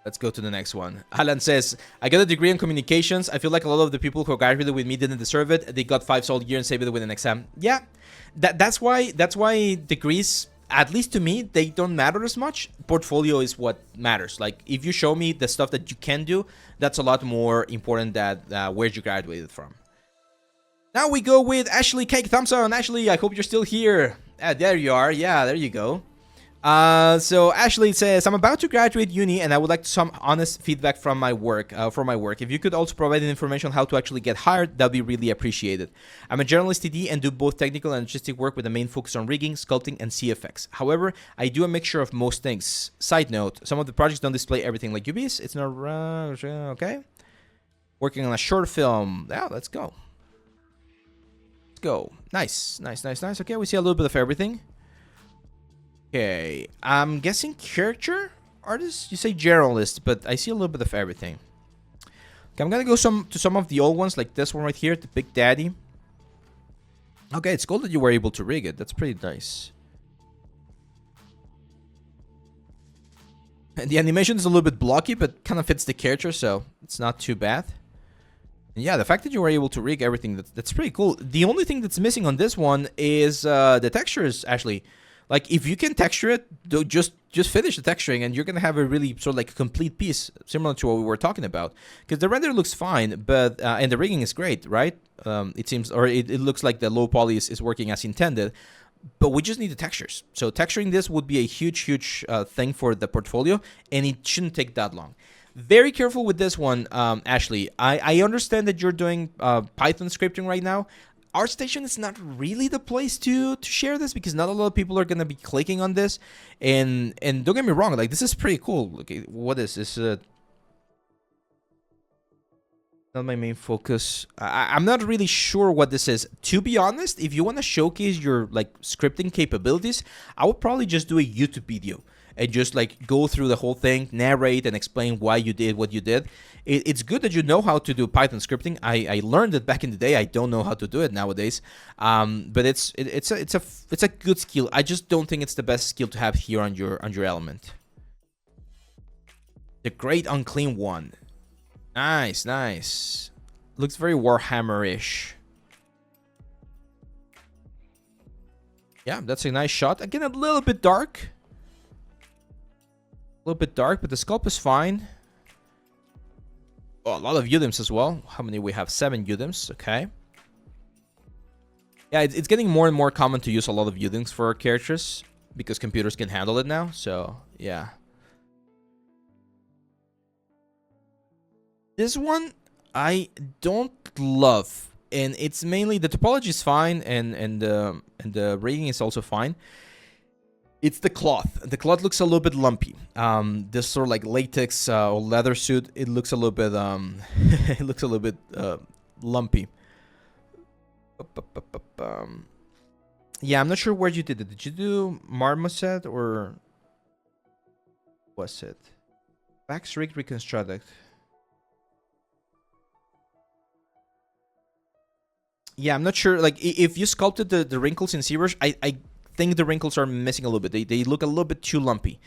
Let's go to the next one. Alan says, I got a degree in communications. I feel like a lot of the people who graduated with me didn't deserve it. They got 5 solid years and saved it with an exam. Yeah, that's why degrees, at least to me, they don't matter as much. Portfolio is what matters. Like, if you show me the stuff that you can do, that's a lot more important than where you graduated from. Now we go with Ashley Cake Thompson. Ashley, I hope you're still here. There you are. Yeah, there you go. So Ashley says, I'm about to graduate uni and I would like some honest feedback from my work. If you could also provide information on how to actually get hired, that'd be really appreciated. I'm a journalist TD and do both technical and artistic work with a main focus on rigging, sculpting, and CFX. However, I do a mixture of most things. Side note, some of the projects don't display everything like UBs. It's not okay. Working on a short film. Yeah, let's go. Let's go. Nice. Okay, we see a little bit of everything. Okay, I'm guessing character artist? You say generalist, but I see a little bit of everything. Okay, I'm gonna go to some of the old ones, like this one right here, the Big Daddy. Okay, it's cool that you were able to rig it. That's pretty nice. And the animation is a little bit blocky, but kind of fits the character, so it's not too bad. And yeah, the fact that you were able to rig everything, that's pretty cool. The only thing that's missing on this one is the textures, actually. Like, if you can texture it, just finish the texturing and you're going to have a really sort of like a complete piece, similar to what we were talking about. Because the render looks fine, but and the rigging is great, right? It seems, or it looks like the low poly is working as intended. But we just need the textures. So texturing this would be a huge thing for the portfolio, and it shouldn't take that long. Very careful with this one, Ashley. I understand that you're doing Python scripting right now. ArtStation is not really the place to share this because not a lot of people are going to be clicking on this. And don't get me wrong, like, this is pretty cool. Okay, what is this? Not my main focus. I'm not really sure what this is. To be honest, if you want to showcase your like scripting capabilities, I would probably just do a YouTube video and just like go through the whole thing, narrate and explain why you did what you did. It's good that you know how to do Python scripting. I learned it back in the day. I don't know how to do it nowadays. But it's a good skill. I just don't think it's the best skill to have here on your element. The Great Unclean One. Nice. Looks very Warhammer-ish. Yeah, that's a nice shot. Again, a little bit dark. But the sculpt is fine. Oh, a lot of UDIMs as well. How many we have? 7 UDIMs. Okay. Yeah, it's getting more and more common to use a lot of UDIMs for our characters because computers can handle it now. So, yeah. This one I don't love, and it's mainly the topology is fine, and the rigging is also fine. It's the cloth. The cloth looks a little bit lumpy. This sort of like latex or leather suit, it looks a little bit lumpy. Yeah, I'm not sure where you did it. Did you do Marmoset or was it Vax Rig Reconstruct? Yeah, I'm not sure. Like, if you sculpted the wrinkles in ZBrush, I think the wrinkles are missing a little bit. They look a little bit too lumpy.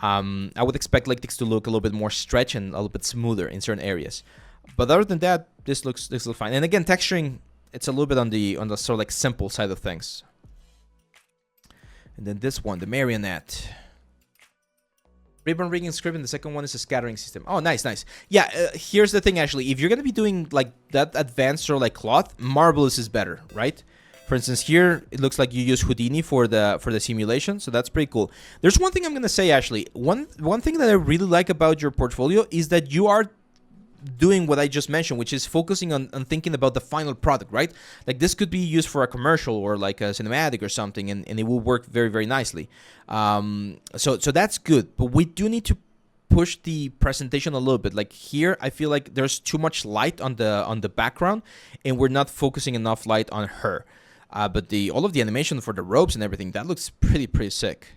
I would expect latex to look a little bit more stretched and a little bit smoother in certain areas. But other than that, this looks fine. And again, texturing, it's a little bit on the sort of like simple side of things. And then this one, the Marionette. Ribbon rigging script, and the second one is a scattering system. Oh, nice. Yeah, here's the thing, actually. If you're going to be doing like that advanced sort of like cloth, Marvelous is better, right? For instance, here, it looks like you use Houdini for the simulation, so that's pretty cool. There's one thing I'm going to say, actually. One thing that I really like about your portfolio is that you are doing what I just mentioned, which is focusing on thinking about the final product, right? Like, this could be used for a commercial or like a cinematic or something, and it will work very, very nicely. So that's good, but we do need to push the presentation a little bit. Like, here, I feel like there's too much light on the background, and we're not focusing enough light on her. But all of the animation for the ropes and everything, that looks pretty sick.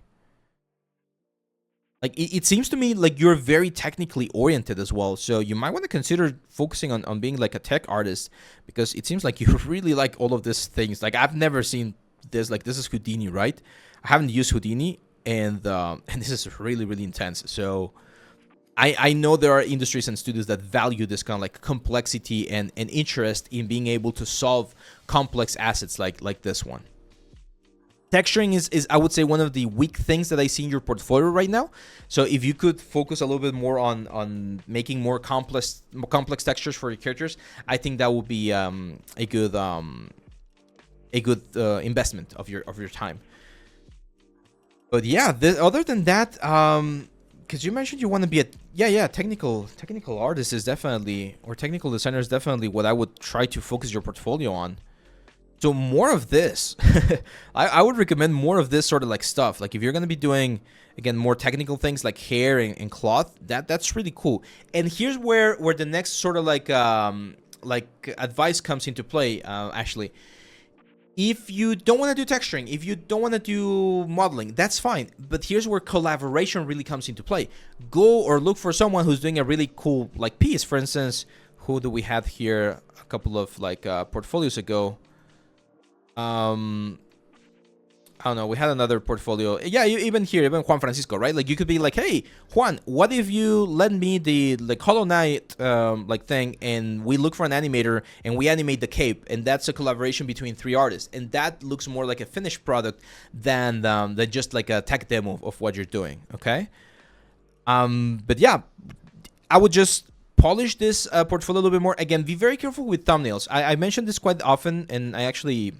Like, it seems to me like you're very technically oriented as well, so you might want to consider focusing on being like a tech artist, because it seems like you really like all of these things. Like, I've never seen this. Like, this is Houdini, right? I haven't used Houdini, and this is really, really intense. So I know there are industries and studios that value this kind of like complexity and interest in being able to solve complex assets like this one. Texturing is I would say one of the weak things that I see in your portfolio right now. So if you could focus a little bit more on making more complex textures for your characters, I think that would be a good investment of your time. But yeah, other than that, because you mentioned you want to be a technical artist is definitely, or technical designer is definitely what I would try to focus your portfolio on. So more of this. I would recommend more of this sort of like stuff. Like if you're going to be doing, again, more technical things like hair and cloth, that's really cool. And here's where the next sort of like advice comes into play, actually. If you don't want to do texturing, if you don't want to do modeling, that's fine. But here's where collaboration really comes into play. Go or look for someone who's doing a really cool like piece. For instance, who do we have here a couple of like portfolios ago? I don't know. We had another portfolio. Yeah, even here, even Juan Francisco, right? Like you could be like, hey, Juan, what if you lend me the like Hollow Knight like thing, and we look for an animator and we animate the cape, and that's a collaboration between 3 artists, and that looks more like a finished product than just like a tech demo of what you're doing. Okay. But yeah, I would just polish this portfolio a little bit more. Again, be very careful with thumbnails. I mentioned this quite often, and I actually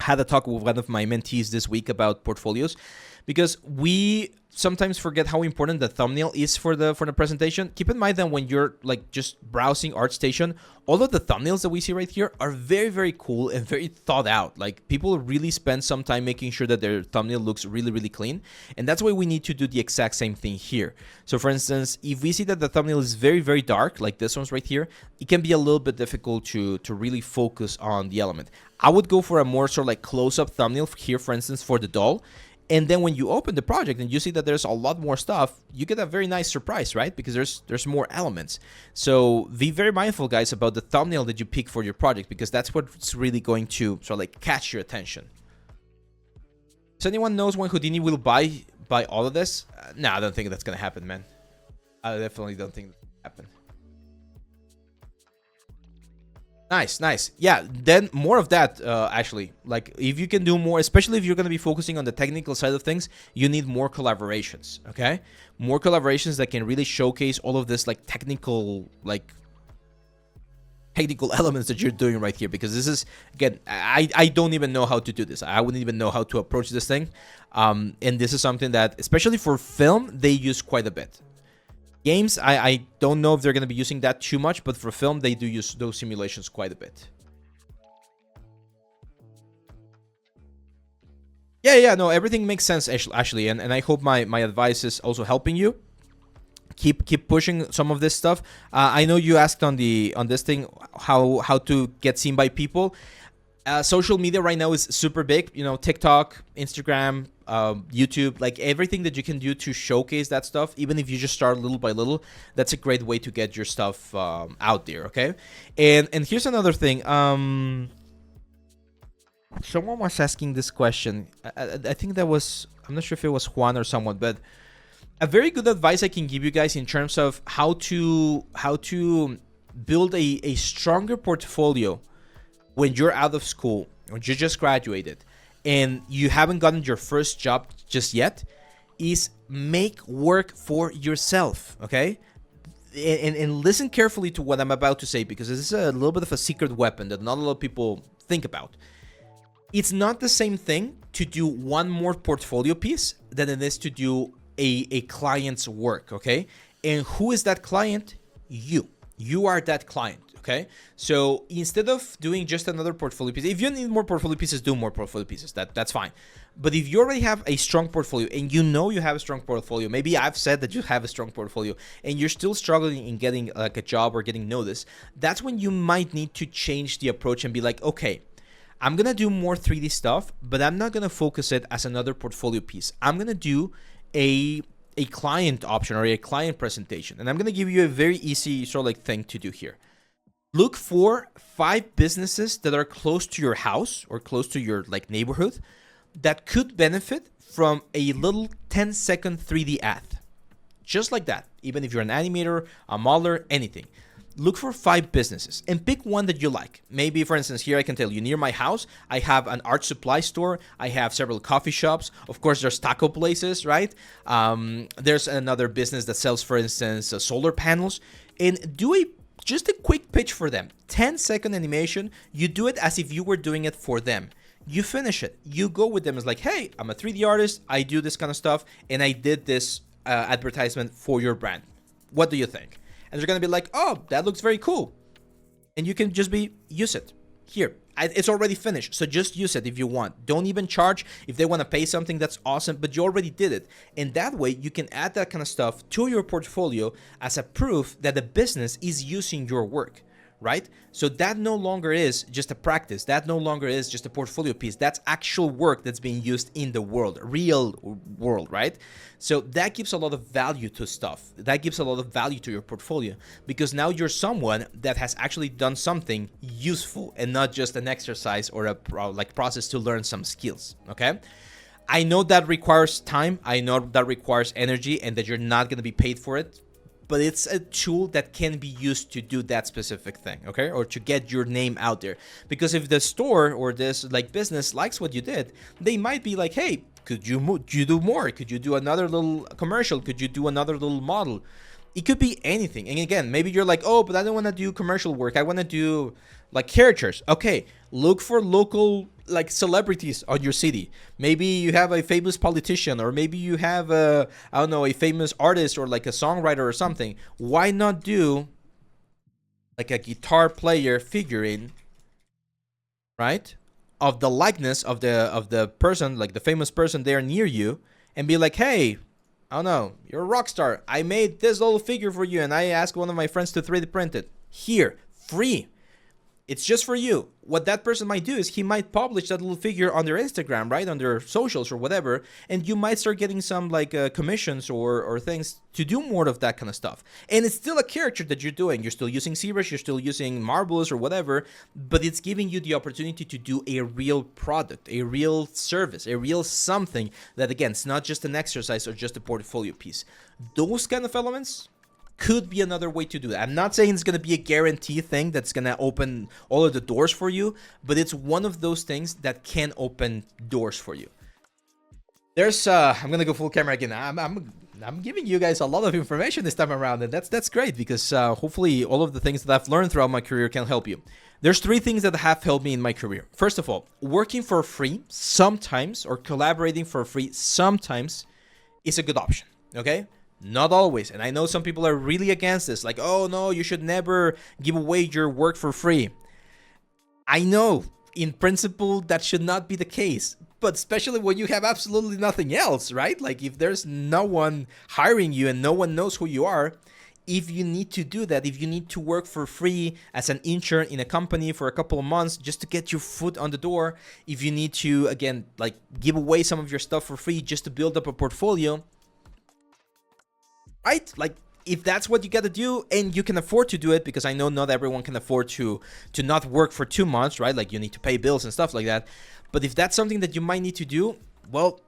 had a talk with one of my mentees this week about portfolios, because we sometimes forget how important the thumbnail is for the presentation. Keep in mind that when you're like just browsing ArtStation, all of the thumbnails that we see right here are very, very cool and very thought out. Like people really spend some time making sure that their thumbnail looks really, really clean. And that's why we need to do the exact same thing here. So for instance, if we see that the thumbnail is very, very dark, like this one's right here, it can be a little bit difficult to really focus on the element. I would go for a more sort of like close-up thumbnail here, for instance, for the doll. And then when you open the project and you see that there's a lot more stuff, you get a very nice surprise, right? Because there's more elements. So be very mindful, guys, about the thumbnail that you pick for your project, because that's what's really going to sort of like catch your attention. Does anyone knows when Houdini will buy all of this? No, I don't think that's gonna happen, man. I definitely don't think that's gonna happen. Nice. Yeah, then more of that, actually. Like, if you can do more, especially if you're going to be focusing on the technical side of things, you need more collaborations, okay? More collaborations that can really showcase all of this, like, technical elements that you're doing right here. Because this is, again, I don't even know how to do this. I wouldn't even know how to approach this thing. And this is something that, especially for film, they use quite a bit. Games, I don't know if they're going to be using that too much, but for film, they do use those simulations quite a bit. Yeah, no, everything makes sense, actually, and I hope my advice is also helping you. Keep pushing some of this stuff. I know you asked on this thing how to get seen by people. Social media right now is super big. You know, TikTok, Instagram, YouTube, like everything that you can do to showcase that stuff, even if you just start little by little, that's a great way to get your stuff out there, okay? And here's another thing. Someone was asking this question. I think that was, I'm not sure if it was Juan or someone, but a very good advice I can give you guys in terms of how to build a stronger portfolio when you're out of school or you just graduated and you haven't gotten your first job just yet, is make work for yourself, okay? And listen carefully to what I'm about to say, because this is a little bit of a secret weapon that not a lot of people think about. It's not the same thing to do one more portfolio piece than it is to do a client's work, okay? And who is that client? You are that client. Okay, so instead of doing just another portfolio piece, if you need more portfolio pieces, do more portfolio pieces. That's fine. But if you already have a strong portfolio and you know you have a strong portfolio, maybe I've said that you have a strong portfolio and you're still struggling in getting like a job or getting noticed, that's when you might need to change the approach and be like, okay, I'm gonna do more 3D stuff, but I'm not gonna focus it as another portfolio piece. I'm gonna do a client option or a client presentation, and I'm gonna give you a very easy sort of like thing to do here. Look for 5 businesses that are close to your house or close to your like neighborhood that could benefit from a little 10-second 3D ad. just like that. Even if you're an animator, a modeler, anything. Look for 5 businesses and pick one that you like. Maybe, for instance, here I can tell you, near my house, I have an art supply store. I have several coffee shops. Of course, there's taco places, right? There's another business that sells, for instance, solar panels. And do just a quick pitch for them. 10-second animation. You do it as if you were doing it for them. You finish it. You go with them as like, hey, I'm a 3D artist. I do this kind of stuff. And I did this advertisement for your brand. What do you think? And they're going to be like, oh, that looks very cool. And you can just use it. Here, it's already finished. So just use it if you want. Don't even charge. If they want to pay something, that's awesome. But you already did it. And that way, you can add that kind of stuff to your portfolio as a proof that the business is using your work. Right? So that no longer is just a practice. That no longer is just a portfolio piece. That's actual work that's being used in the world, real world, right? So that gives a lot of value to stuff. That gives a lot of value to your portfolio because now you're someone that has actually done something useful and not just an exercise or a process to learn some skills, okay? I know that requires time. I know that requires energy and that you're not going to be paid for it. But it's a tool that can be used to do that specific thing, okay? Or to get your name out there. Because if the store or this business likes what you did, they might be like, hey, could you do more? Could you do another little commercial? Could you do another little model? It could be anything. And again, maybe you're like, oh, but I don't want to do commercial work. I want to do like characters. Okay, look for local like celebrities on your city. Maybe you have a famous politician, or maybe you have a famous artist or like a songwriter or something. Why not do like a guitar player figurine, right? Of the likeness of the person, like the famous person there near you, and be like, hey, I don't know, you're a rock star. I made this little figure for you, and I asked one of my friends to 3D print it. Here, free. It's just for you. What that person might do is he might publish that little figure on their Instagram, right? On their socials or whatever. And you might start getting some like commissions or things to do more of that kind of stuff. And it's still a character that you're doing. You're still using ZBrush, you're still using Marbles or whatever, but it's giving you the opportunity to do a real product, a real service, a real something that, again, it's not just an exercise or just a portfolio piece. Those kind of elements could be another way to do that. I'm not saying it's going to be a guarantee thing that's going to open all of the doors for you, but it's one of those things that can open doors for you. There's I'm going to go full camera again. I'm giving you guys a lot of information this time around, and that's great because hopefully all of the things that I've learned throughout my career can help you. There's 3 things that have helped me in my career. First of all, working for free sometimes, or collaborating for free sometimes, is a good option, okay? Not always. And I know some people are really against this. Like, oh no, you should never give away your work for free. I know, in principle, that should not be the case. But especially when you have absolutely nothing else, right? Like if there's no one hiring you and no one knows who you are, if you need to do that, if you need to work for free as an intern in a company for a couple of months just to get your foot on the door, if you need to, again, like give away some of your stuff for free just to build up a portfolio, right? Like if that's what you got to do and you can afford to do it, because I know not everyone can afford to not work for 2 months, right? Like you need to pay bills and stuff like that. But if that's something that you might need to do, well,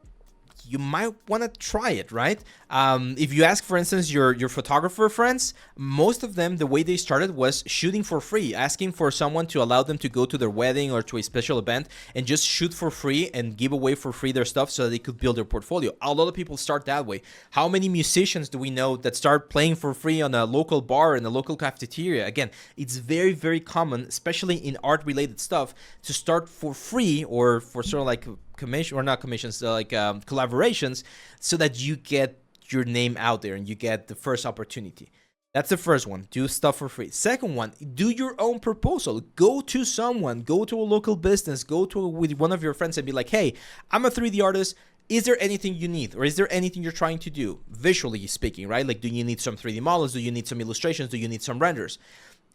you might want to try it, right? If you ask, for instance, your photographer friends, most of them, the way they started was shooting for free, asking for someone to allow them to go to their wedding or to a special event and just shoot for free and give away for free their stuff so that they could build their portfolio. A lot of people start that way. How many musicians do we know that start playing for free on a local bar in a local cafeteria? Again, it's very, very common, especially in art-related stuff, to start for free or for sort of like commission, or not commissions, like collaborations, so that you get your name out there and you get the first opportunity. That's the first one. Do stuff for free. Second one, do your own proposal. Go to someone, go to a local business, with one of your friends and be like, hey, I'm a 3D artist. Is there anything you need, or is there anything you're trying to do, visually speaking, right? Like, do you need some 3D models? Do you need some illustrations? Do you need some renders?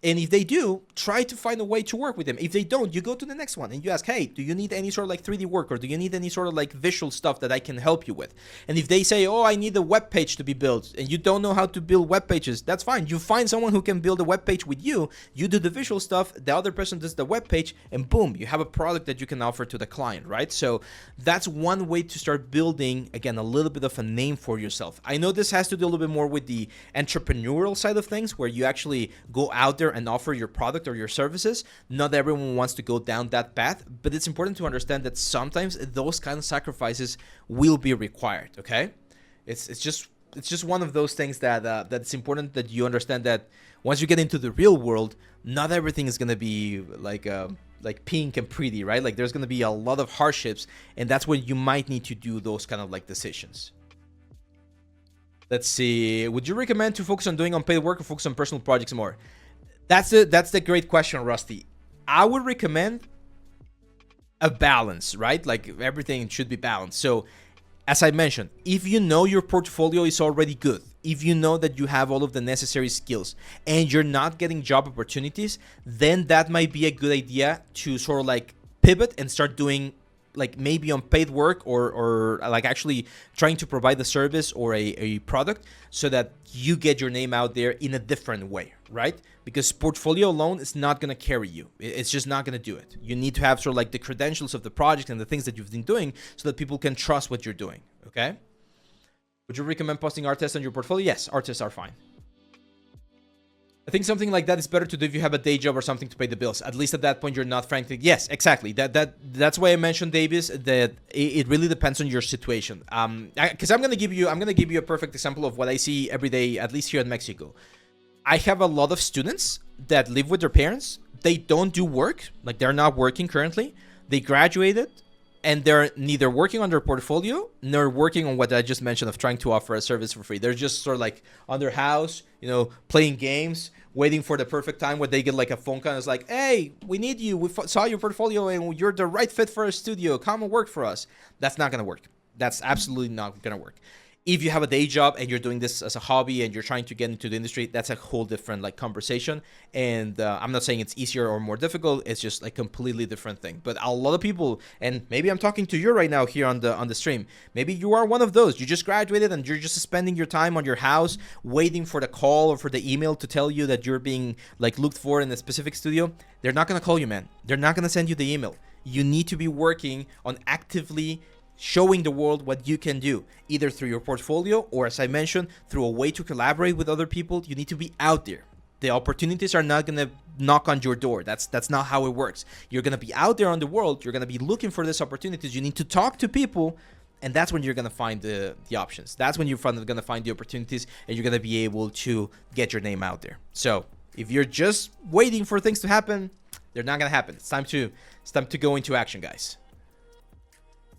And if they do, try to find a way to work with them. If they don't, you go to the next one and you ask, hey, do you need any sort of like 3D work, or do you need any sort of like visual stuff that I can help you with? And if they say, oh, I need a web page to be built, and you don't know how to build web pages, that's fine. You find someone who can build a web page with you. You do the visual stuff, the other person does the web page, and boom, you have a product that you can offer to the client, right? So that's one way to start building, again, a little bit of a name for yourself. I know this has to do a little bit more with the entrepreneurial side of things, where you actually go out there and offer your product or your services. Not everyone wants to go down that path, but it's important to understand that sometimes those kind of sacrifices will be required. Okay, it's just one of those things that that's important that you understand, that once you get into the real world, not everything is gonna be like pink and pretty, right? Like there's gonna be a lot of hardships, and that's where you might need to do those kind of like decisions. Let's see. Would you recommend to focus on doing unpaid work or focus on personal projects more? That's the great question, Rusty. I would recommend a balance, right? Like everything should be balanced. So as I mentioned, if you know your portfolio is already good, if you know that you have all of the necessary skills and you're not getting job opportunities, then that might be a good idea to sort of like pivot and start doing like maybe unpaid work, or like actually trying to provide the service or a product so that you get your name out there in a different way, right? Because portfolio alone is not going to carry you. It's just not going to do it. You need to have sort of like the credentials of the project and the things that you've been doing so that people can trust what you're doing, okay? Would you recommend posting art tests on your portfolio? Yes, art tests are fine. I think something like that is better to do if you have a day job or something to pay the bills. At least at that point, you're not frankly. Yes, exactly. That's why I mentioned, Davis, that it really depends on your situation. Because I'm gonna give you a perfect example of what I see every day, at least here in Mexico. I have a lot of students that live with their parents. They don't do work, like they're not working currently. They graduated, and they're neither working on their portfolio nor working on what I just mentioned of trying to offer a service for free. They're just sort of like on their house, playing games, waiting for the perfect time where they get like a phone call and it's like, hey, we need you. We saw your portfolio and you're the right fit for a studio. Come and work for us. That's not going to work. That's absolutely not going to work. If you have a day job and you're doing this as a hobby and you're trying to get into the industry, that's a whole different like conversation. And I'm not saying it's easier or more difficult. It's just like completely different thing. But a lot of people, and maybe I'm talking to you right now here on the stream. Maybe you are one of those. You just graduated and you're just spending your time on your house waiting for the call or for the email to tell you that you're being like looked for in a specific studio. They're not going to call you, man. They're not going to send you the email. You need to be working on actively showing the world what you can do, either through your portfolio or, as I mentioned, through a way to collaborate with other people. You need to be out there. The opportunities are not going to knock on your door. That's not how it works. You're going to be out there on the world. You're going to be looking for these opportunities. You need to talk to people, and that's when you're going to find the options. That's when you're going to find the opportunities, and you're going to be able to get your name out there. So if you're just waiting for things to happen, they're not going to happen. It's time to go into action, guys.